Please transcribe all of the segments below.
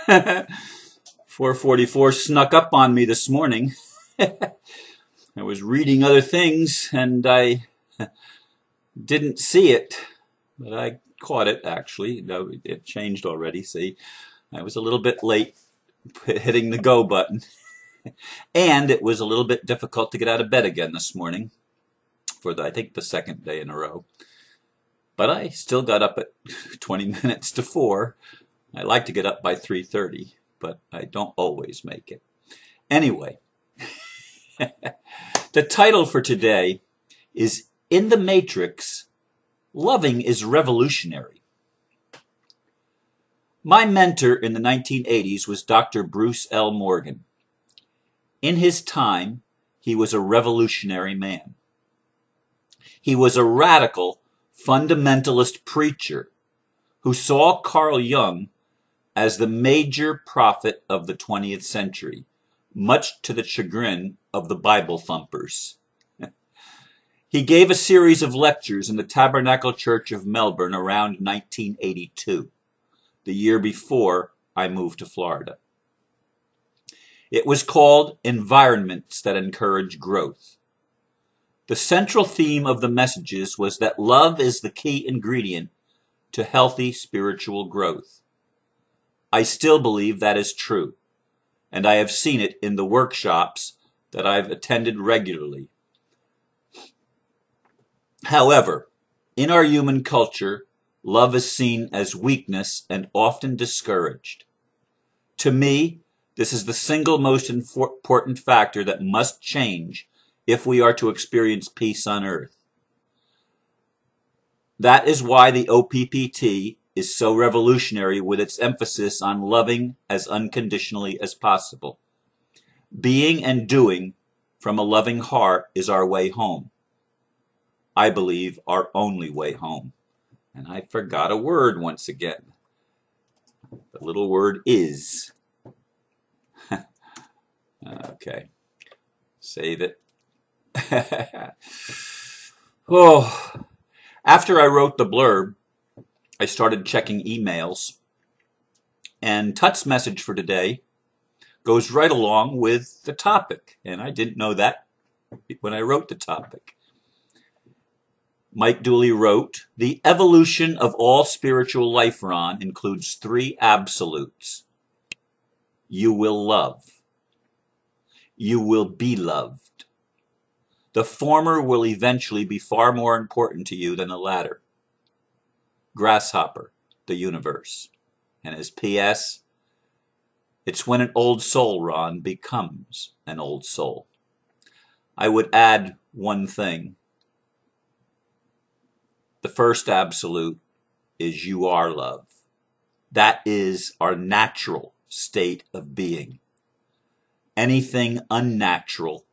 4:44 snuck up on me this morning. I was reading other things and I didn't see it, but I caught it actually. No, it changed already. See, I was a little bit late hitting the go button. And it was a little bit difficult to get out of bed again this morning for I think the second day in a row. But I still got up at 20 minutes to 4. I like to get up by 3:30, but I don't always make it. Anyway, the title for today is In the Matrix, Loving is Revolutionary. My mentor in the 1980s was Dr. Bruce L. Morgan. In his time, he was a revolutionary man. He was a radical, fundamentalist preacher who saw Carl Jung as the major prophet of the 20th century, much to the chagrin of the Bible thumpers. He gave a series of lectures in the Tabernacle Church of Melbourne around 1982, the year before I moved to Florida. It was called Environments That Encourage Growth. The central theme of the messages was that love is the key ingredient to healthy spiritual growth. I still believe that is true, and I have seen it in the workshops that I've attended regularly. However, in our human culture, love is seen as weakness and often discouraged. To me, this is the single most important factor that must change if we are to experience peace on earth. That is why the OPPT is so revolutionary with its emphasis on loving as unconditionally as possible. Being and doing from a loving heart is our way home. I believe our only way home. And I forgot a word once again. The little word is. Okay, save it. Oh, after I wrote the blurb, I started checking emails, and Tuts Message for today goes right along with the topic, and I didn't know that when I wrote the topic. Mike Dooley wrote, "The evolution of all spiritual life, Ron, includes 3 absolutes. You will love. You will be loved. The former will eventually be far more important to you than the latter." Grasshopper, the universe. And his P.S., it's when an old soul, Ron, becomes an old soul. I would add one thing. The first absolute is you are love. That is our natural state of being. Anything unnatural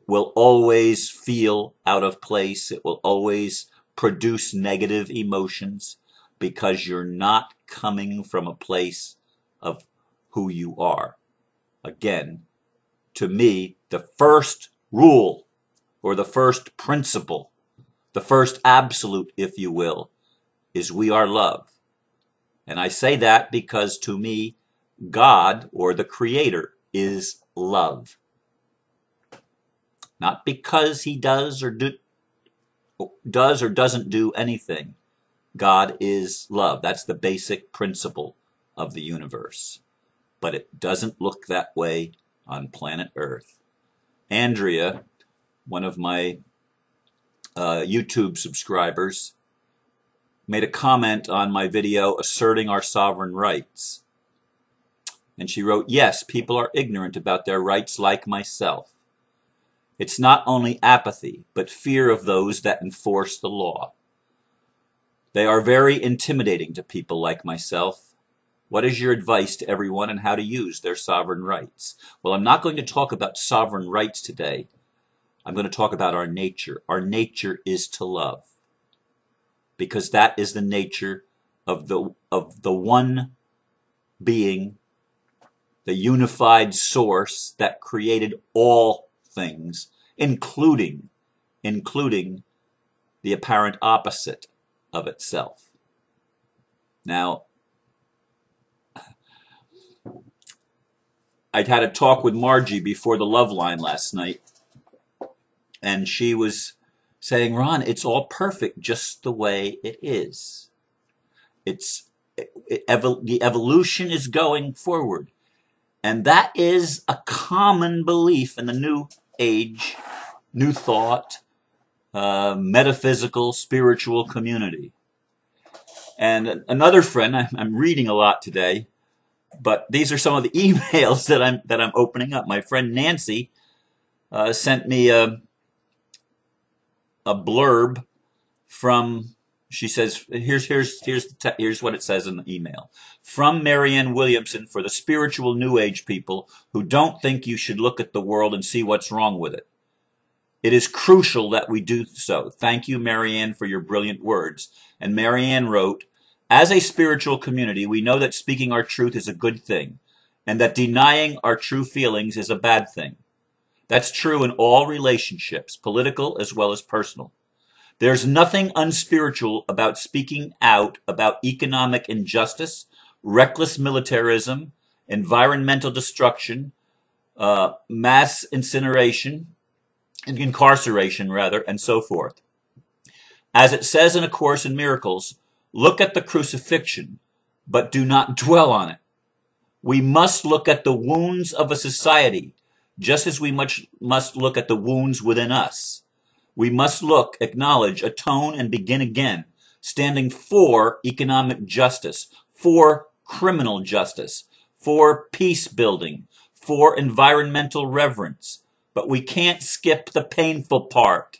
will always feel out of place. It will always produce negative emotions because you're not coming from a place of who you are. Again, to me, the first rule or the first principle, the first absolute, if you will, is we are love. And I say that because to me, God or the Creator is love. Not because he does or doesn't do anything. God is love. That's the basic principle of the universe. But it doesn't look that way on planet Earth. Andrea, one of my YouTube subscribers, made a comment on my video asserting our sovereign rights. And she wrote, "Yes, people are ignorant about their rights like myself. It's not only apathy, but fear of those that enforce the law. They are very intimidating to people like myself. What is your advice to everyone on how to use their sovereign rights?" Well, I'm not going to talk about sovereign rights today. I'm going to talk about our nature. Our nature is to love, because that is the nature of the one being, the unified source that created all things, including the apparent opposite of itself. Now, I'd had a talk with Margie before the Love Line last night, and she was saying, Ron, it's all perfect just the way it is. The evolution is going forward. And that is a common belief in the New Age, New Thought, metaphysical, spiritual community. And another friend, I'm reading a lot today, but these are some of the emails that I'm opening up. My friend Nancy sent me a blurb from. She says, here's what it says in the email. From Marianne Williamson for the spiritual New Age people who don't think you should look at the world and see what's wrong with it. It is crucial that we do so. Thank you, Marianne, for your brilliant words. And Marianne wrote, as a spiritual community, we know that speaking our truth is a good thing, and that denying our true feelings is a bad thing. That's true in all relationships, political as well as personal. There's nothing unspiritual about speaking out about economic injustice, reckless militarism, environmental destruction, mass incarceration, and so forth. As it says in A Course in Miracles, look at the crucifixion, but do not dwell on it. We must look at the wounds of a society, just as we must look at the wounds within us. We must look, acknowledge, atone, and begin again, standing for economic justice, for criminal justice, for peace building, for environmental reverence. But we can't skip the painful part.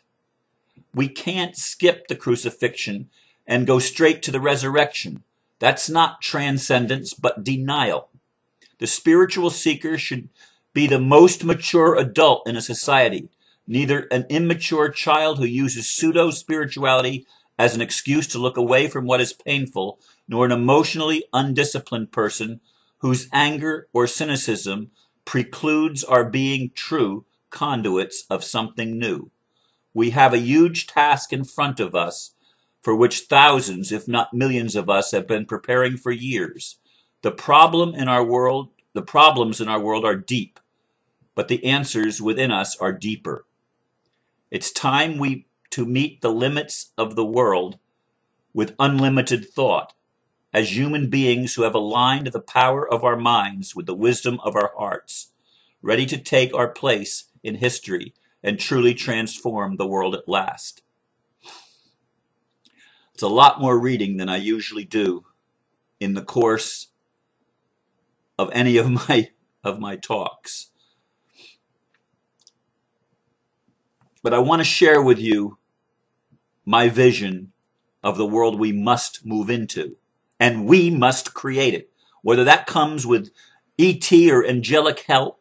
We can't skip the crucifixion and go straight to the resurrection. That's not transcendence, but denial. The spiritual seeker should be the most mature adult in a society, neither an immature child who uses pseudo-spirituality as an excuse to look away from what is painful, nor an emotionally undisciplined person whose anger or cynicism precludes our being true conduits of something new. We have a huge task in front of us for which thousands, if not millions of us have been preparing for years. The problems in our world are deep, but the answers within us are deeper. It's time to meet the limits of the world with unlimited thought, as human beings who have aligned the power of our minds with the wisdom of our hearts, ready to take our place in history and truly transform the world at last. It's a lot more reading than I usually do in the course of any of my talks. But I want to share with you my vision of the world we must move into, and we must create it. Whether that comes with ET or angelic help,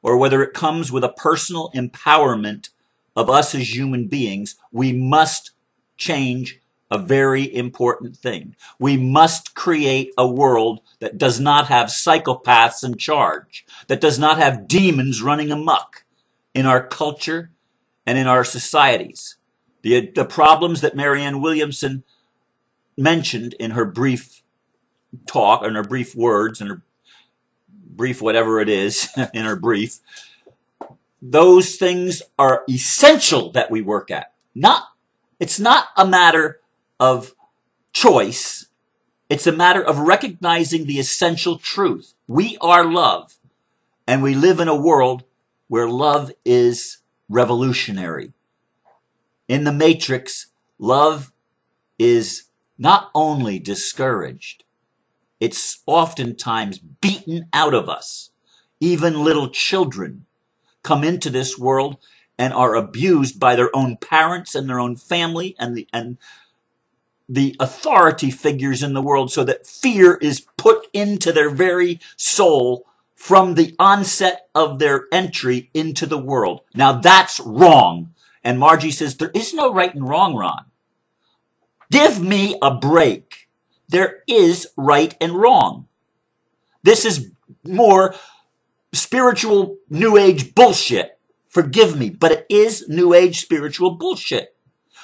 or whether it comes with a personal empowerment of us as human beings, we must change a very important thing. We must create a world that does not have psychopaths in charge, that does not have demons running amok in our culture and in our societies. The problems that Marianne Williamson mentioned in her brief talk, in her brief words, in her brief whatever it is, in her brief, those things are essential that we work at. It's not a matter of choice. It's a matter of recognizing the essential truth. We are love, and we live in a world where love is revolutionary. In the Matrix, love is not only discouraged, it's oftentimes beaten out of us. Even little children come into this world and are abused by their own parents and their own family and the authority figures in the world, so that fear is put into their very soul from the onset of their entry into the world. Now that's wrong. And Margie says, there is no right and wrong, Ron. Give me a break. There is right and wrong. This is more spiritual New Age bullshit. Forgive me, but it is New Age spiritual bullshit.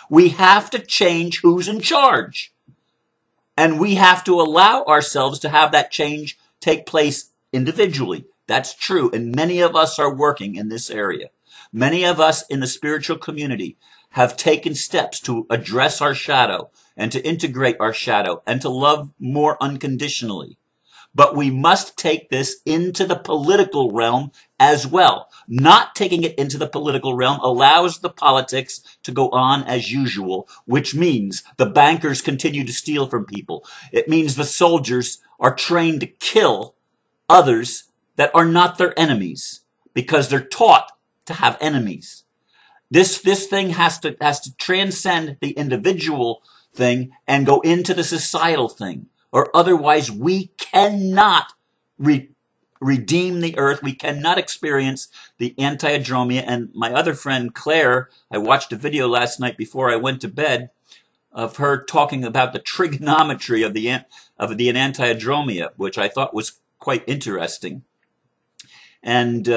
We have to change who's in charge. And we have to allow ourselves to have that change take place individually, That's true, and many of us are working in this area. Many of us in the spiritual community have taken steps to address our shadow and to integrate our shadow and to love more unconditionally. But we must take this into the political realm as well. Not taking it into the political realm allows the politics to go on as usual, which means the bankers continue to steal from people. It means the soldiers are trained to kill others that are not their enemies because they're taught to have enemies. This thing has to transcend the individual thing and go into the societal thing, or otherwise we cannot redeem the earth. We cannot experience the anti-adromia. And my other friend Claire, I watched a video last night before I went to bed of her talking about the trigonometry of the anti-adromia, which I thought was quite interesting. And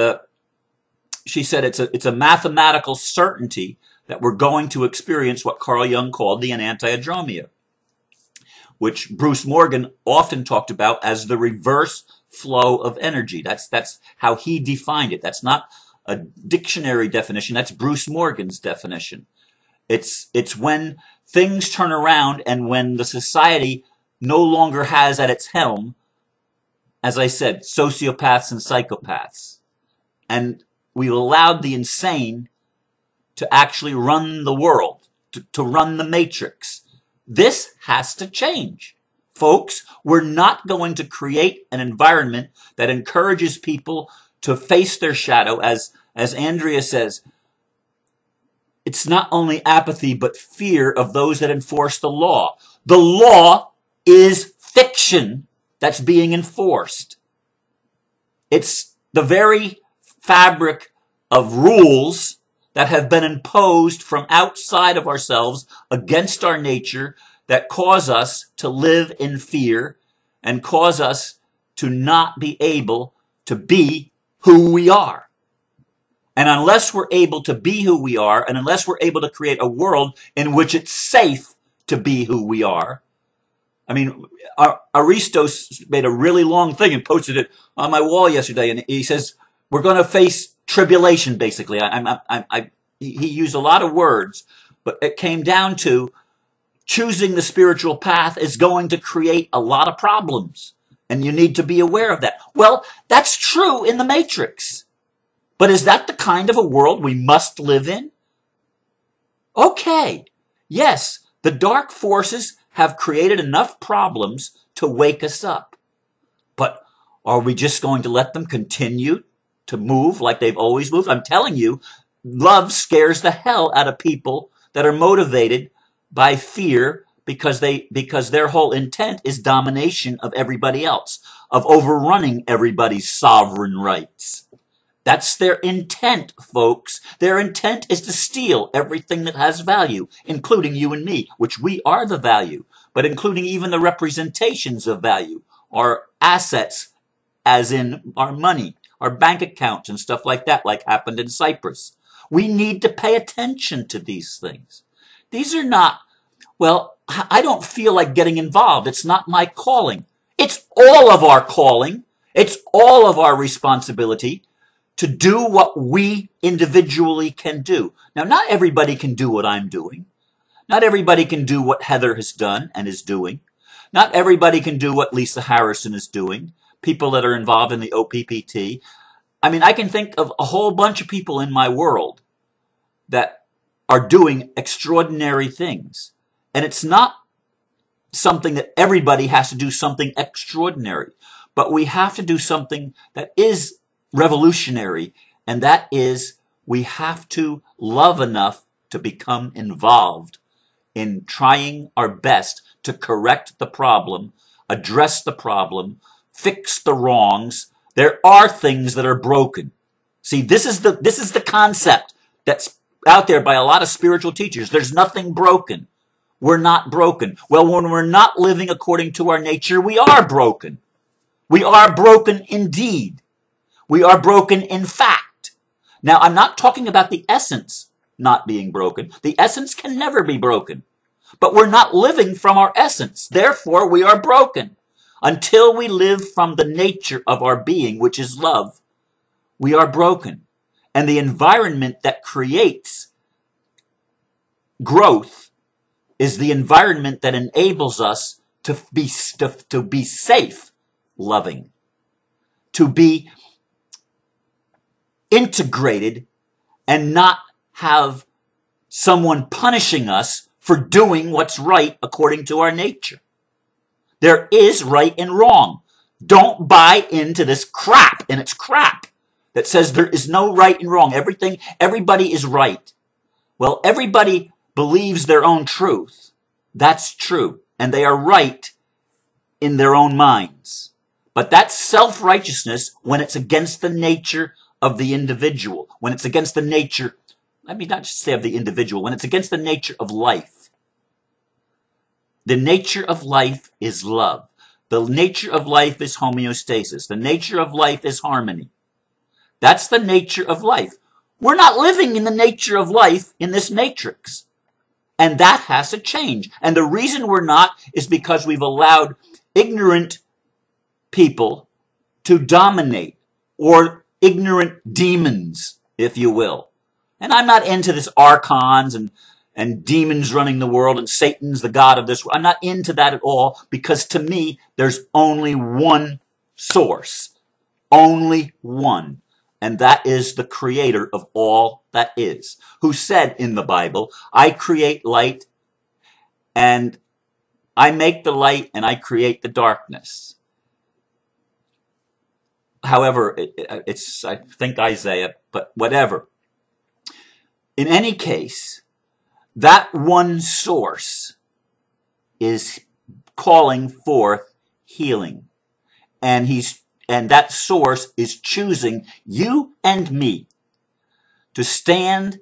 she said it's a mathematical certainty that we're going to experience what Carl Jung called the anti-adromia, which Bruce Morgan often talked about as the reverse flow of energy. That's how he defined it. That's not a dictionary definition. That's Bruce Morgan's definition. It's when things turn around and when the society no longer has at its helm, as I said, sociopaths and psychopaths. And we've allowed the insane to actually run the world, to run the matrix. This has to change. Folks, we're not going to create an environment that encourages people to face their shadow. As Andrea says, it's not only apathy, but fear of those that enforce the law. The law is fiction that's being enforced. It's the very fabric of rules that have been imposed from outside of ourselves against our nature that cause us to live in fear and cause us to not be able to be who we are. And unless we're able to be who we are, and unless we're able to create a world in which it's safe to be who we are, I mean, Aristos made a really long thing and posted it on my wall yesterday, and he says, we're going to face tribulation, basically. He used a lot of words, but it came down to choosing the spiritual path is going to create a lot of problems, and you need to be aware of that. Well, that's true in the Matrix. But is that the kind of a world we must live in? Okay, yes, the dark forces have created enough problems to wake us up. But are we just going to let them continue to move like they've always moved? I'm telling you, love scares the hell out of people that are motivated by fear because their whole intent is domination of everybody else, of overrunning everybody's sovereign rights. That's their intent, folks. Their intent is to steal everything that has value, including you and me, which we are the value, but including even the representations of value, our assets, as in our money, our bank accounts and stuff like that, like happened in Cyprus. We need to pay attention to these things. These are not, well, I don't feel like getting involved. It's not my calling. It's all of our calling. It's all of our responsibility to do what we individually can do. Now, not everybody can do what I'm doing. Not everybody can do what Heather has done and is doing. Not everybody can do what Lisa Harrison is doing. People that are involved in the OPPT. I mean, I can think of a whole bunch of people in my world that are doing extraordinary things. And it's not something that everybody has to do something extraordinary. But we have to do something that is revolutionary, and that is we have to love enough to become involved in trying our best to correct the problem, address the problem, fix the wrongs. There are things that are broken. See, this is the concept that's out there by a lot of spiritual teachers. There's nothing broken. We're not broken. Well, when we're not living according to our nature, we are broken. We are broken indeed. We are broken in fact. Now, I'm not talking about the essence not being broken. The essence can never be broken. But we're not living from our essence. Therefore, we are broken. Until we live from the nature of our being, which is love, we are broken. And the environment that creates growth is the environment that enables us to be safe, loving, to be integrated and not have someone punishing us for doing what's right according to our nature. There is right and wrong. Don't buy into this crap, and it's crap, that says there is no right and wrong. Everybody is right. Well, everybody believes their own truth. That's true. And they are right in their own minds. But that's self-righteousness when it's against the nature of the individual. When it's against the nature, let me not just say of the individual, when it's against the nature of life. The nature of life is love. The nature of life is homeostasis. The nature of life is harmony. That's the nature of life. We're not living in the nature of life in this matrix. And that has to change. And the reason we're not is because we've allowed ignorant people to dominate, or ignorant demons, if you will. And I'm not into this archons and demons running the world and Satan's the god of this world. I'm not into that at all, because to me, there's only one source. Only one. And that is the creator of all that is, who said in the Bible, I create light and I make the light and I create the darkness. However, it's, I think, Isaiah, but whatever. In any case, that one source is calling forth healing. And that source is choosing you and me to stand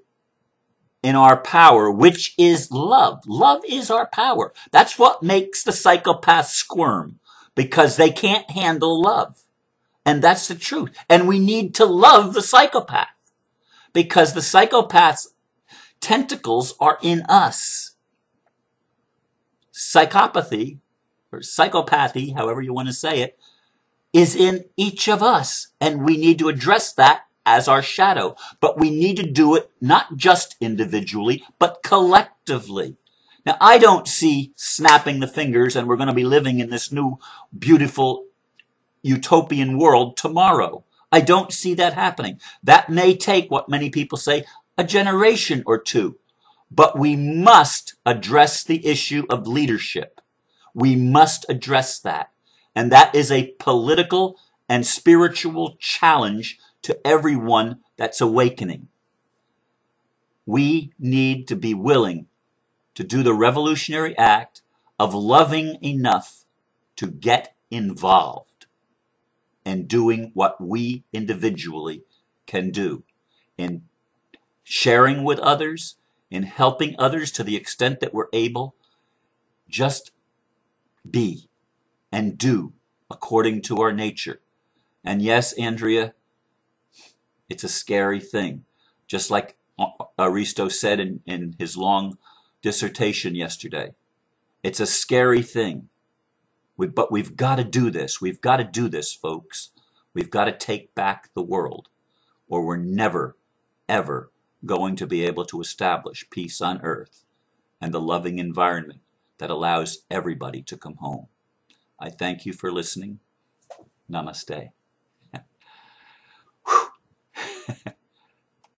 in our power, which is love. Love is our power. That's what makes the psychopaths squirm, because they can't handle love. And that's the truth. And we need to love the psychopath, because the psychopath's tentacles are in us. Psychopathy, or psychopathy, however you want to say it, is in each of us, and we need to address that as our shadow. But we need to do it not just individually, but collectively. Now, I don't see snapping the fingers and we're going to be living in this new, beautiful, utopian world tomorrow. I don't see that happening. That may take, what many people say, a generation or two. But we must address the issue of leadership. We must address that. And that is a political and spiritual challenge to everyone that's awakening. We need to be willing to do the revolutionary act of loving enough to get involved and doing what we individually can do in sharing with others, in helping others to the extent that we're able. Just be and do according to our nature. And yes, Andrea, it's a scary thing. Just like Aristo said in his long dissertation yesterday. It's a scary thing. But we've got to do this. We've got to do this, folks. We've got to take back the world, or we're never, ever going to be able to establish peace on earth and the loving environment that allows everybody to come home. I thank you for listening. Namaste.